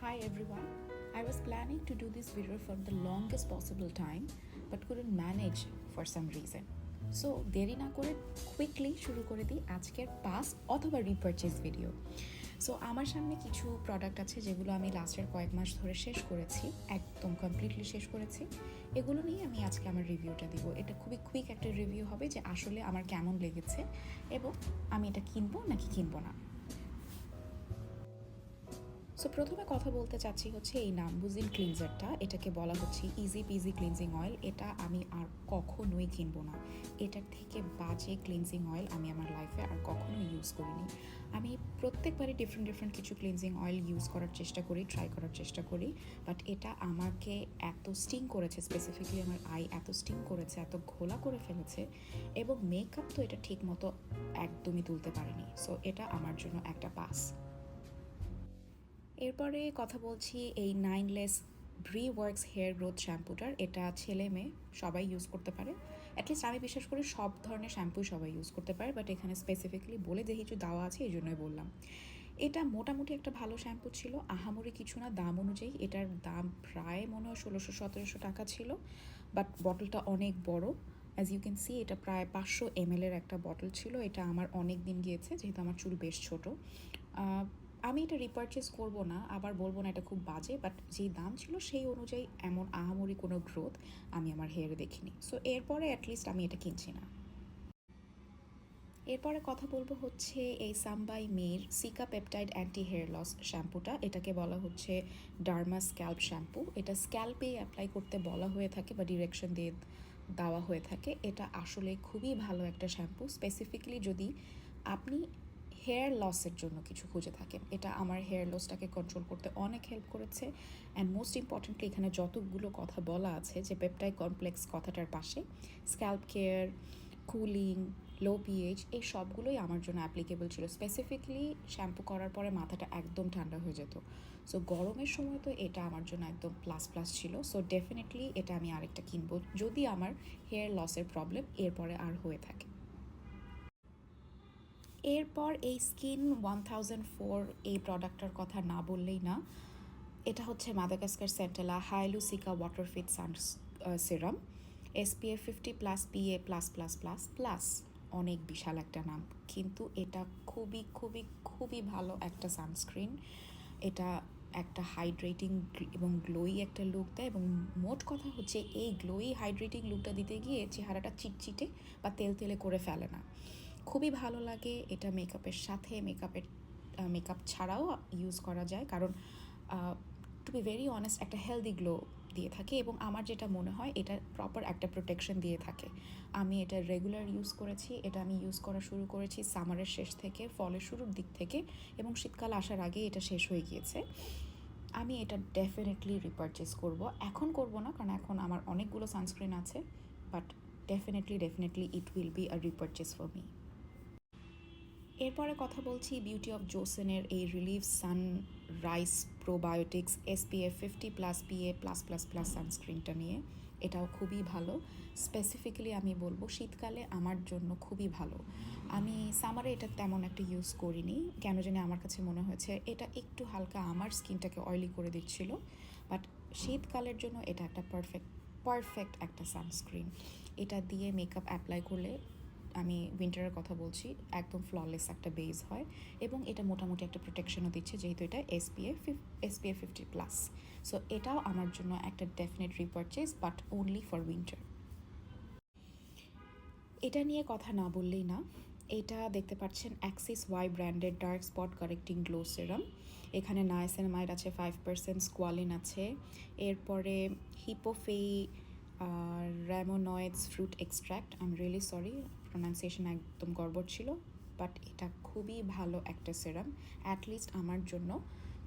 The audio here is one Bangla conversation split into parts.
Hi everyone. I was planning to do this video for the longest possible time but couldn't manage for some reason. So দেরি না করে কুইকলি শুরু করে দিই আজকের পাস অথবা রিপারচেজ ভিডিও। সো আমার সামনে কিছু প্রোডাক্ট আছে যেগুলো আমি লাস্টের কয়েক মাস ধরে শেষ করেছি, একদম কমপ্লিটলি শেষ করেছি। এগুলো নিয়ে আমি আজকে আমার রিভিউটা দিব। এটা খুবই কুইক একটা রিভিউ হবে যে আসলে আমার কেমন লেগেছে এবং আমি এটা কিনবো নাকি কিনবো না। সো প্রথমে কথা বলতে চাচ্ছি হচ্ছে এই নামবুজিন ক্লিনজারটা, এটাকে বলা হচ্ছে ইজি পিজি ক্লিনজিং অয়েল। এটা আমি আর কখনোই কিনবো না। এটার থেকে বাজে ক্লিনজিং অয়েল আমি আমার লাইফে আর কখনো ইউজ করিনি। আমি প্রত্যেকবারই ডিফারেন্ট কিছু ক্লিনজিং অয়েল ইউজ করার চেষ্টা করি, ট্রাই করার চেষ্টা করি, বাট এটা আমাকে এত স্টিং করেছে, স্পেসিফিকলি আমার আই এত স্টিং করেছে, এত ঘোলা করে ফেলেছে, এবং মেকআপ তো এটা ঠিক মতো একদমই তুলতে পারেনি। সো এটা আমার জন্য একটা পাস। এরপরে কথা বলছি এই নাইনলেস ব্রি ওয়ার্কস হেয়ার গ্রোথ শ্যাম্পুটার। এটা ছেলে মেয়ে সবাই ইউজ করতে পারে, অ্যাটলিস্ট আমি বিশ্বাস করি সব ধরনের শ্যাম্পু সবাই ইউজ করতে পারে, বাট এখানে স্পেসিফিকলি বলে যে কিছু দেওয়া আছে এই জন্যই বললাম। এটা মোটামুটি একটা ভালো শ্যাম্পু ছিল, আহামরি কিছু না দাম অনুযায়ী। এটার দাম প্রায় মনে হয় 1600-1700 টাকা ছিল, বাট বটলটা অনেক বড়। অ্যাজ ইউ ক্যান সি এটা প্রায় 500 ml একটা বটল ছিল। এটা আমার অনেক দিন গিয়েছে যেহেতু আমার চুল বেশ ছোটো। আমি এটা রিপারচেস করব না, আবার বলবো না এটা খুব বাজে, বাট যেই দাম ছিল সেই অনুযায়ী এমন আহামরি কোনো গ্রোথ আমি আমার হেয়ারে দেখিনি। সো এরপরে অ্যাটলিস্ট আমি এটা কিনছি না। এরপরে কথা বলবো হচ্ছে এই সামবাই মের cica peptide anti hair loss শ্যাম্পুটা। এটাকে বলা হচ্ছে ডার্মা স্ক্যাল্প শ্যাম্পু। এটা স্ক্যাল্পে অ্যাপ্লাই করতে বলা হয়ে থাকে বা ডিরেকশন দিয়ে দেওয়া হয়ে থাকে। এটা আসলে খুবই ভালো একটা শ্যাম্পু, স্পেসিফিকলি যদি আপনি হেয়ার লসের জন্য কিছু খুঁজে থাকেন। এটা আমার হেয়ার লসটাকে কন্ট্রোল করতে অনেক হেল্প করেছে। অ্যান্ড মোস্ট ইম্পর্টেন্টলি এখানে যতগুলো কথা বলা আছে যে পেপটাইড কমপ্লেক্স কথাটার পাশে স্ক্যাল্প কেয়ার, কুলিং, লো পিএইচ, এই সবগুলোই আমার জন্য অ্যাপ্লিকেবল ছিল। স্পেসিফিকলি শ্যাম্পু করার পরে মাথাটা একদম ঠান্ডা হয়ে যেত। সো গরমের সময় তো এটা আমার জন্য একদম প্লাস প্লাস ছিল। সো ডেফিনেটলি এটা আমি আরেকটা কিনবো যদি আমার হেয়ার লসের প্রবলেম এরপরে আর হয়ে থাকে। এরপর এই স্কিন 1004 এই প্রোডাক্টটার কথা না বললেই না। এটা হচ্ছে মাদাগাস্কার সেন্টেলা হাইলুসিকা ওয়াটার ফিট সান সিরাম, SPF 50+ PA++++, অনেক বিশাল একটা নাম, কিন্তু এটা খুবই খুবই খুবই ভালো একটা সানস্ক্রিন। এটা একটা হাইড্রেটিং এবং গ্লোই একটা লুক দেয়, এবং মোট কথা হচ্ছে এই গ্লোই হাইড্রেটিং লুকটা দিতে গিয়ে চেহারাটা চিটচিটে বা তেলতেলে করে ফেলে না। খুবই ভালো লাগে এটা মেকআপের সাথে, মেকআপ ছাড়াও ইউজ করা যায়, কারণ টু বি ভেরি অনেস্ট একটা হেলদি গ্লো দিয়ে থাকে, এবং আমার যেটা মনে হয় এটা প্রপার একটা প্রোটেকশন দিয়ে থাকে। আমি এটা রেগুলার ইউজ করেছি। এটা আমি ইউজ করা শুরু করেছি সামারের শেষ থেকে, ফলের শুরুর দিক থেকে, এবং শীতকাল আসার আগে এটা শেষ হয়ে গিয়েছে। আমি এটা ডেফিনেটলি রিপারচেস করব। এখন করব না কারণ এখন আমার অনেকগুলো সানস্ক্রিন আছে, but definitely it will be a repurchase for me. এরপরে কথা বলছি বিউটি অফ জোসেনের এই relief sunrise probiotics SPF 50+ PA+++ সানস্ক্রিনটা নিয়ে। এটাও খুবই ভালো। স্পেসিফিক্যালি আমি বলবো শীতকালে আমার জন্য খুবই ভালো। আমি সামারে এটা তেমন একটা ইউজ করিনি, কেন জানি আমার কাছে মনে হয়েছে এটা একটু হালকা আমার স্কিনটাকে অয়েলি করে দিচ্ছিল, বাট শীতকালের জন্য এটা একটা পারফেক্ট একটা সানস্ক্রিন। এটা দিয়ে মেকআপ অ্যাপ্লাই করলে, আমি উইন্টারের কথা বলছি, একদম ফ্ললেস একটা বেস হয়, এবং এটা মোটামুটি একটা প্রোটেকশনও দিচ্ছে যেহেতু এটা SPF 50+। সো এটাও আমার জন্য একটা definite repurchase, but only for winter. এটা নিয়ে কথা না বললেই না। এটা দেখতে পাচ্ছেন অ্যাক্সিস ওয়াই ব্র্যান্ডের dark spot correcting glow serum. এখানে নায়াসিনামাইড আছে 5%, স্কোয়ালিন আছে, এরপরে hippophae rhamnoides fruit extract. I am really sorry, pronunciation একদম গড়বড় ছিল, বাট এটা খুবই ভালো একটা সিরাম। অ্যাটলিস্ট আমার জন্য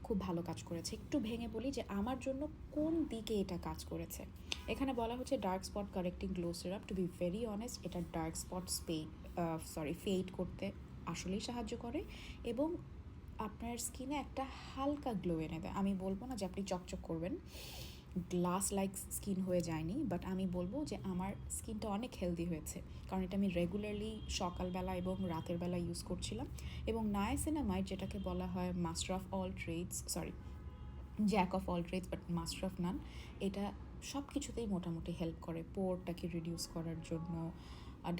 খুব ভালো কাজ করেছে। একটু ভেঙে বলি যে আমার জন্য কোন দিকে এটা কাজ করেছে। এখানে বলা হচ্ছে dark spot correcting glow serum. To be very honest, এটা ডার্ক স্পট ফেড করতে আসলেই সাহায্য করে, এবং আপনার স্কিনে একটা হালকা গ্লো এনে দেয়। আমি বলবো না যে আপনি চকচক করবেন, গ্লাস লাইক স্কিন হয়ে যায়নি, বাট আমি বলবো যে আমার স্কিনটা অনেক হেলদি হয়েছে, কারণ এটা আমি রেগুলারলি সকালবেলা এবং রাতের বেলা ইউজ করছিলাম। এবং নায়াসিনামাইড, যেটাকে বলা হয় master of all trades, jack of all trades but master of none. এটা সব কিছুতেই মোটামুটি হেল্প করে, পোরটাকে রিডিউস করার জন্য,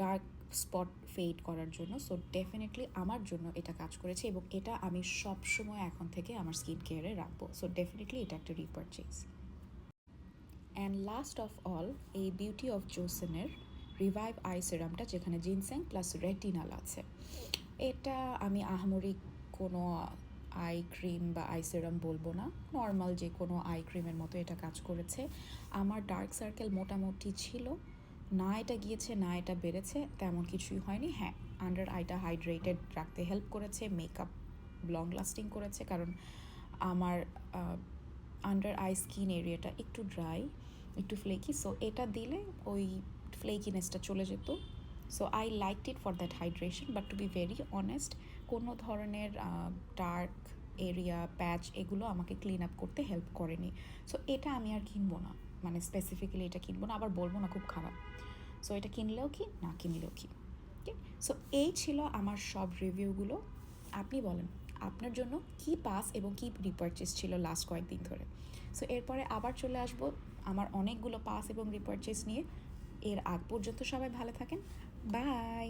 ডার্ক স্পট ফেড করার জন্য। সো ডেফিনেটলি আমার জন্য এটা কাজ করেছে এবং এটা আমি সব সময় এখন থেকে আমার স্কিন কেয়ারে রাখবো। সো ডেফিনেটলি এটা একটা রিপারচেজ। অ্যান্ড লাস্ট অফ অল, এই বিউটি অফ জোসেনের রিভাইভ আই সিরামটা, যেখানে জিনসেং প্লাস রেটিনাল আছে। এটা আমি আহামরি কোনো আই ক্রিম বা আই সিরাম বলবো না, নর্মাল যে কোনো আই ক্রিমের মতো এটা কাজ করেছে। আমার ডার্ক সার্কেল মোটামুটি ছিল না, এটা গিয়েছে না এটা বেড়েছে, তেমন কিছুই হয়নি। হ্যাঁ, আন্ডার আইটা হাইড্রেটেড রাখতে হেল্প করেছে, মেকআপ লং লাস্টিং করেছে, কারণ আমার আন্ডার আই স্কিন এরিয়াটা একটু ড্রাই, একটু ফ্লেকি। সো এটা দিলে ওই ফ্লেকিনেসটা চলে যেত। So I liked it for that hydration, but to be very honest, কোনো ধরনের ডার্ক এরিয়া প্যাচ এগুলো আমাকে ক্লিন আপ করতে হেল্প করেনি। সো এটা আমি আর কিনবো না, মানে স্পেসিফিক্যালি এটা কিনবো না, আবার বলবো না খুব খারাপ। সো এটা কিনলেও কি না কিনলেও কি। ওকে, সো এই ছিল আমার সব রিভিউগুলো। আপনি বলেন আপনার জন্য কি পাস এবং কি রিপারচেস ছিল লাস্ট কয়েকদিন ধরে। সো এরপরে আবার চলে আসবো আমার অনেকগুলো পাস এবং রিপারচেস নিয়ে। এর আগ পর্যন্ত সবাই ভালো থাকেন, বাই।